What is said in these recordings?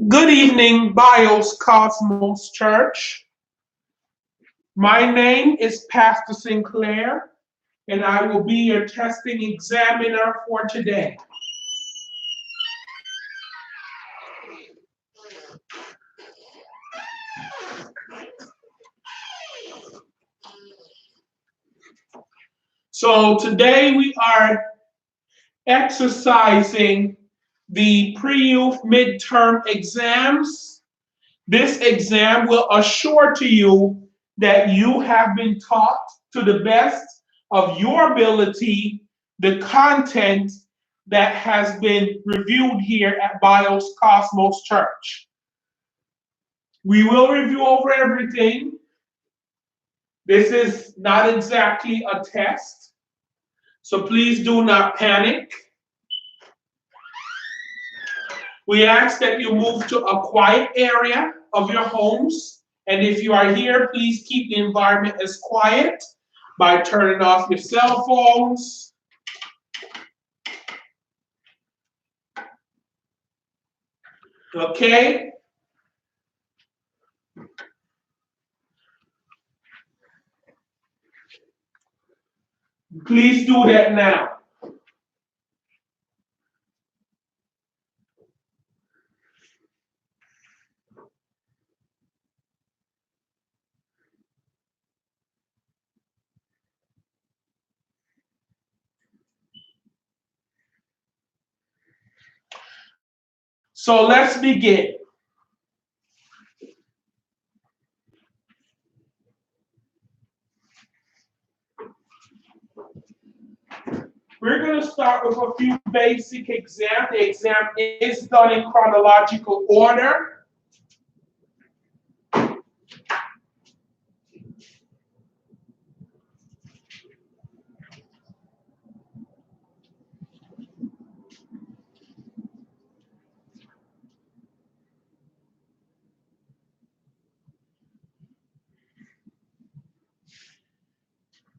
Good evening, Kósmos Church. My name is Pastor Sinclair, and I will be your testing examiner for today. So today we are exercising the pre-youth midterm exams. This exam will assure to you that you have been taught to the best of your ability the content that has been reviewed here at Kósmos Church. We will review over everything. This is not exactly a test, so please do not panic. We ask that you move to a quiet area of your homes. And if you are here, please keep the environment as quiet by turning off your cell phones. Okay? Please do that now. So let's begin. We're going to start with a few basic exams. The exam is done in chronological order.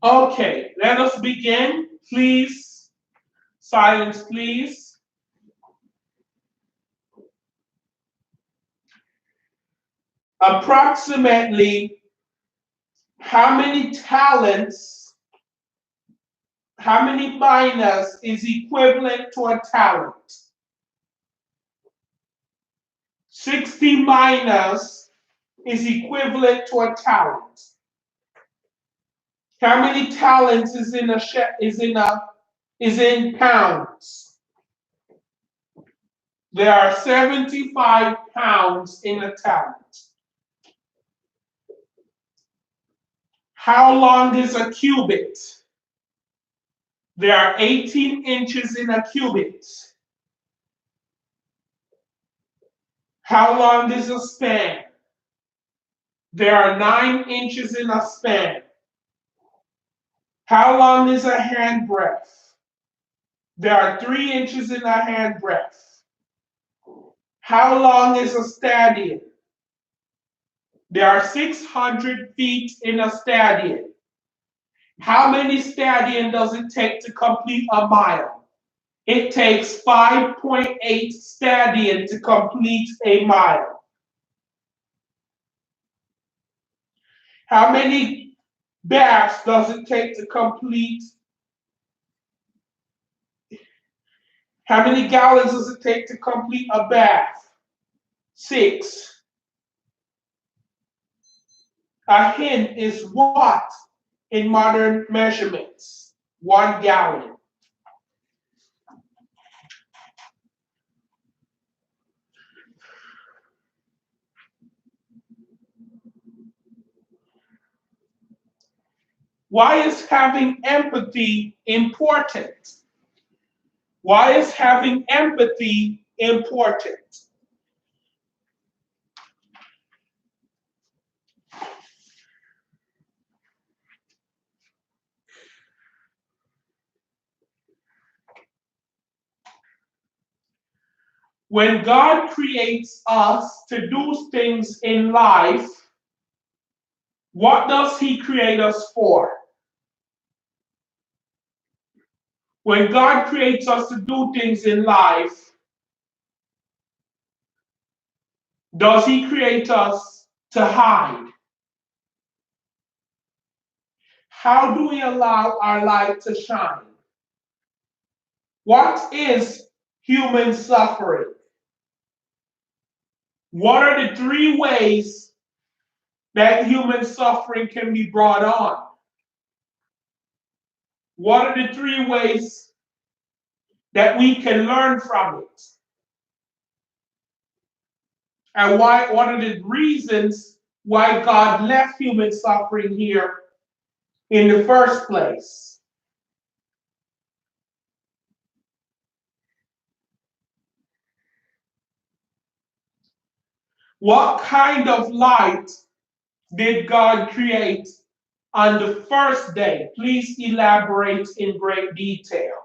Okay, let us begin. Please, silence, please. Approximately how many talents, how many minus is equivalent to a talent? 60 minus is equivalent to a talent. How many talents is in pounds? There are 75 pounds in a talent. How long is a cubit? There are 18 inches in a cubit. How long is a span? There are 9 inches in a span. How long is a handbreadth? There are 3 inches in a handbreadth. How long is a stadion? There are 600 feet in a stadion. How many stadions does it take to complete a mile? It takes 5.8 stadions to complete a mile. How many baths does it take to complete? How many gallons does it take to complete a bath? 6. A hin is what in modern measurements? 1 gallon. Why is having empathy important? Why is having empathy important? When God creates us to do things in life, what does He create us for? When God creates us to do things in life, Does he create us to hide? How do we allow our light to shine? What is human suffering? What are the three ways that human suffering can be brought on? What are the three ways that we can learn from it? And what are the reasons why God left human suffering here in the first place? What kind of light did God create on the first day? Please elaborate in great detail.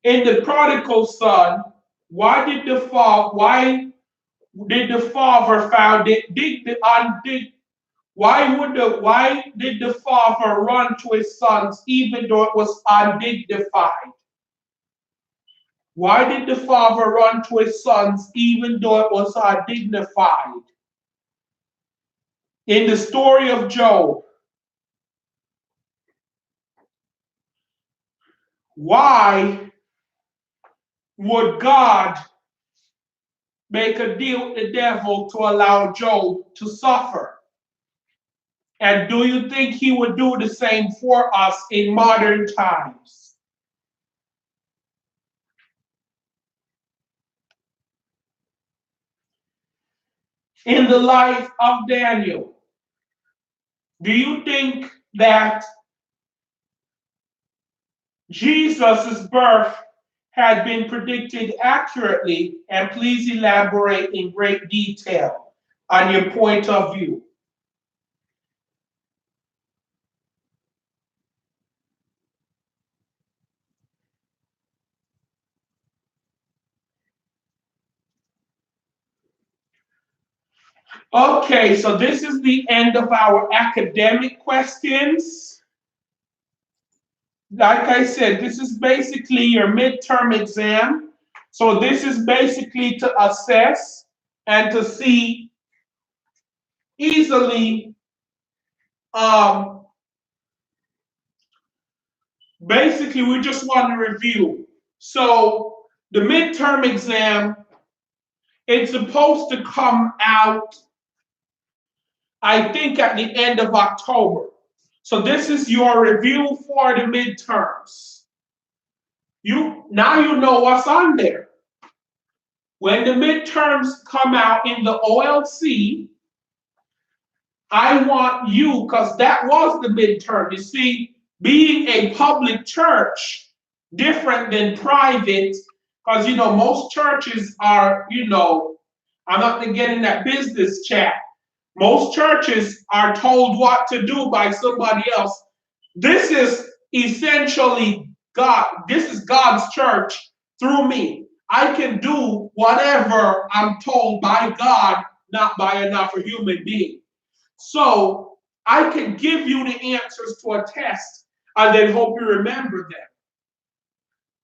In the prodigal son, why did the father found it dig the undig why did the father run to his sons even though it was undignified? Why did the father run to his sons even though it was undignified? In the story of Job, why would God make a deal with the devil to allow Job to suffer? And do you think he would do the same for us in modern times? In the life of Daniel, do you think that Jesus' birth had been predicted accurately? And please elaborate in great detail on your point of view. Okay, so this is the end of our academic questions. Like I said, this is basically your midterm exam. So this is basically to assess and to see easily, um, basically we just want to review. So the midterm exam, it's supposed to come out, I think, at the end of October. So this is your review for the midterms. Now you know what's on there. When the midterms come out in the OLC, I want you, because that was the midterm. You see, being a public church, different than private, because most churches are, I'm not going to get in that business chat. Most churches are told what to do by somebody else. This is essentially God. This is God's church through me. I can do whatever I'm told by God, not by another human being. So I can give you the answers to a test and then hope you remember them.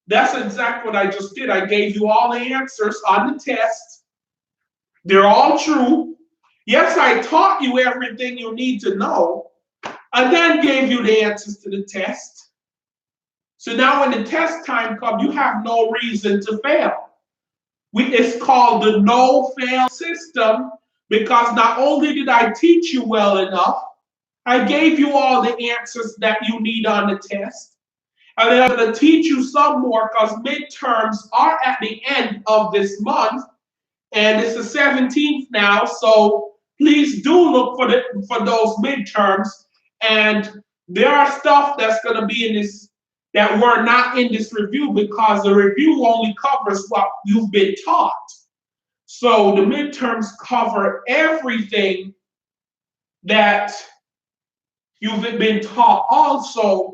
That's exactly what I just did. I gave you all the answers on the test. They're all true. Yes, I taught you everything you need to know, and then gave you the answers to the test. So now when the test time comes, you have no reason to fail. It's called the no-fail system, because not only did I teach you well enough, I gave you all the answers that you need on the test. And then I'm going to teach you some more because midterms are at the end of this month. And it's the 17th now, so please do look for those midterms. And there are stuff that's going to be in this that were not in this review because the review only covers what you've been taught. So the midterms cover everything that you've been taught. Also,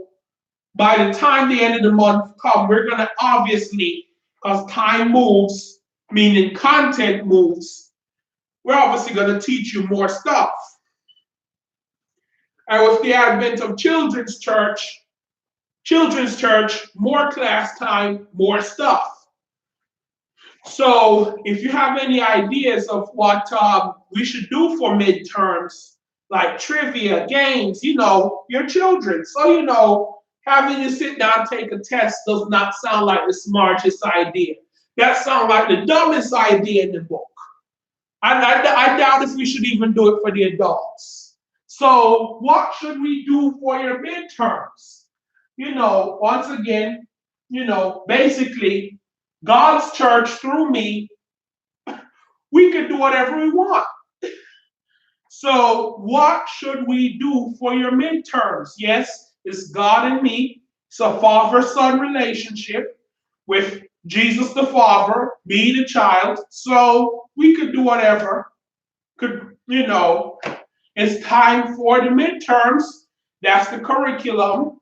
by the time the end of the month comes, we're going to obviously, because time moves, meaning content moves, we're obviously going to teach you more stuff. And with the advent of children's church, more class time, more stuff. So if you have any ideas of what we should do for midterms, like trivia, games, your children. So, having you sit down, take a test does not sound like the smartest idea. That sounds like the dumbest idea in the book. I doubt if we should even do it for the adults. So what should we do for your midterms? Once again, basically, God's church through me, we can do whatever we want. So what should we do for your midterms? Yes, it's God and me. It's a father-son relationship with Jesus the Father, me the child. So we could do whatever. It's time for the midterms. That's the curriculum.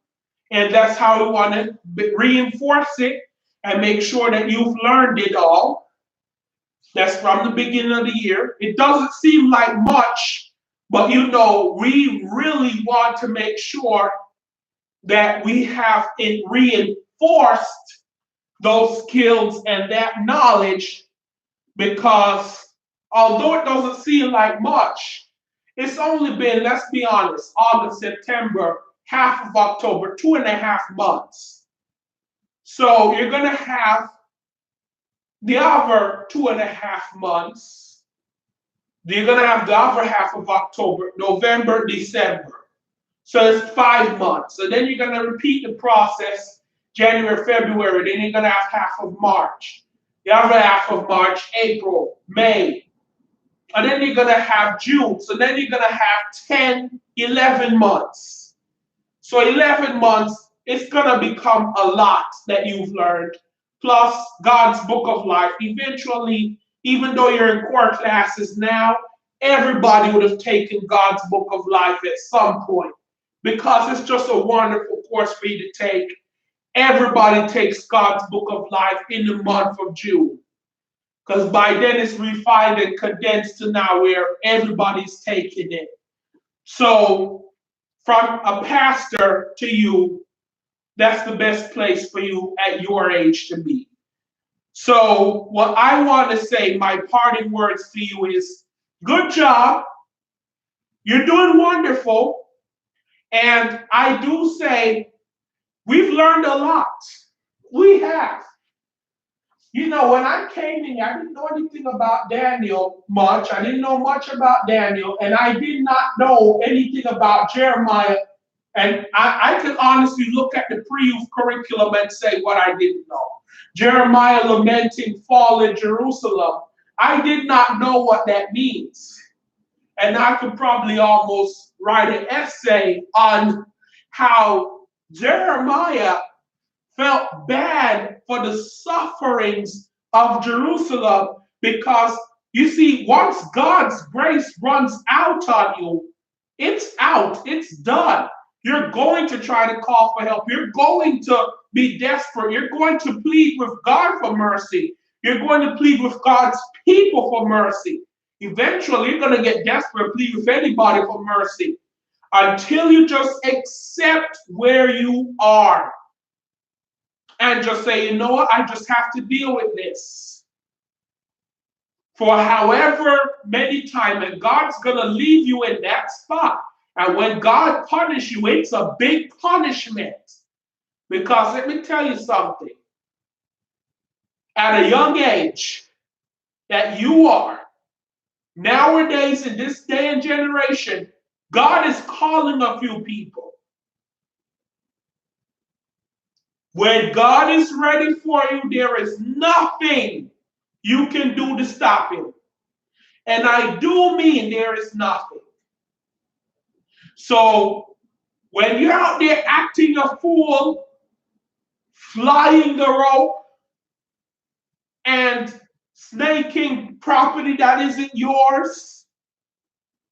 And that's how we want to reinforce it and make sure that you've learned it all. That's from the beginning of the year. It doesn't seem like much, but we really want to make sure that we have it reinforced those skills and that knowledge, because although it doesn't seem like much, it's only been, let's be honest, August, September, half of October, 2.5 months. So you're going to have the other 2.5 months. You're going to have the other half of October, November, December. So it's 5 months. So then you're going to repeat the process January, February. Then you're going to have half of March. The other half of March, April, May. And then you're going to have June. So then you're going to have 10, 11 months. So 11 months, it's going to become a lot that you've learned, plus God's book of life. Eventually, even though you're in core classes now, everybody would have taken God's book of life at some point, because it's just a wonderful course for you to take. Everybody takes God's book of life in the month of June, because by then it's refined and condensed to now where everybody's taking it. So from a pastor to you, that's the best place for you at your age to be. So what I want to say, my parting words to you is, good job. You're doing wonderful. And I do say, we've learned a lot. We have. When I came in, I didn't know anything about Daniel much. I didn't know much about Daniel, and I did not know anything about Jeremiah. And I can honestly look at the pre-youth curriculum and say what I didn't know. Jeremiah lamenting fall in Jerusalem. I did not know what that means. And I could probably almost write an essay on how Jeremiah felt bad for the sufferings of Jerusalem, because you see, once God's grace runs out on you, it's out, it's done. You're going to try to call for help. You're going to be desperate. You're going to plead with God for mercy. You're going to plead with God's people for mercy. Eventually, you're going to get desperate, plead with anybody for mercy, until you just accept where you are and just say, you know what, I just have to deal with this for however many times, and God's going to leave you in that spot. And when God punishes you, it's a big punishment. Because let me tell you something. At a young age that you are, nowadays in this day and generation, God is calling a few people. When God is ready for you, there is nothing you can do to stop him. And I do mean there is nothing. So when you're out there acting a fool, flying the rope, and snaking property that isn't yours.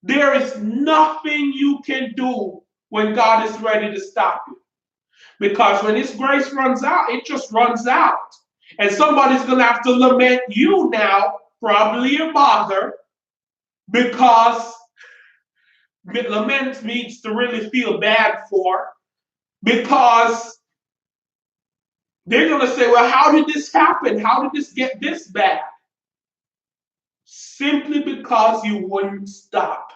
There is nothing you can do when God is ready to stop you. Because when His grace runs out, it just runs out. And somebody's going to have to lament you now, probably your mother, because lament means to really feel bad for, because they're going to say, well, how did this happen? How did this get this bad? Simply because you wouldn't stop.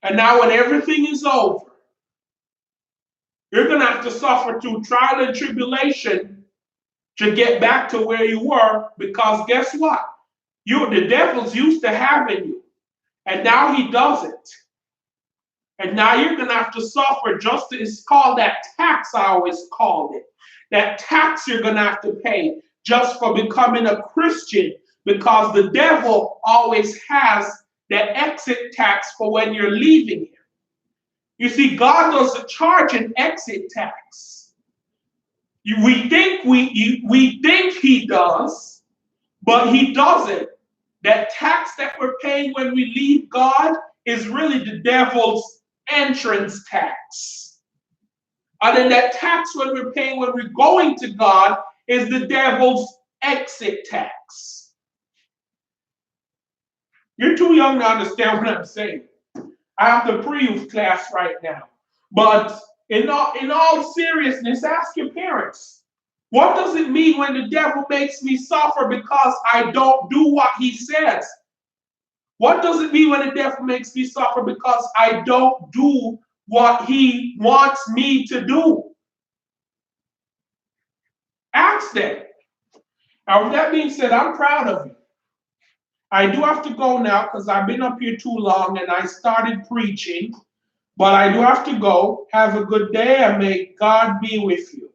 And now when everything is over, you're going to have to suffer through trial and tribulation to get back to where you were, because guess what? The devil's used to having you, and now he doesn't. And now you're going to have to suffer just, it's called that tax, I always called it. That tax you're going to have to pay just for becoming a Christian, because the devil always has that exit tax for when you're leaving here. You see, God doesn't charge an exit tax. We think He does, but He doesn't. That tax that we're paying when we leave God is really the devil's entrance tax. And then that tax when we're paying when we're going to God is the devil's exit tax. You're too young to understand what I'm saying. I have the pre-youth class right now. But in all seriousness, ask your parents. What does it mean when the devil makes me suffer because I don't do what he says? What does it mean when the devil makes me suffer because I don't do what he wants me to do? Ask them. Now, with that being said, I'm proud of you. I do have to go now because I've been up here too long and I started preaching. But I do have to go. Have a good day and may God be with you.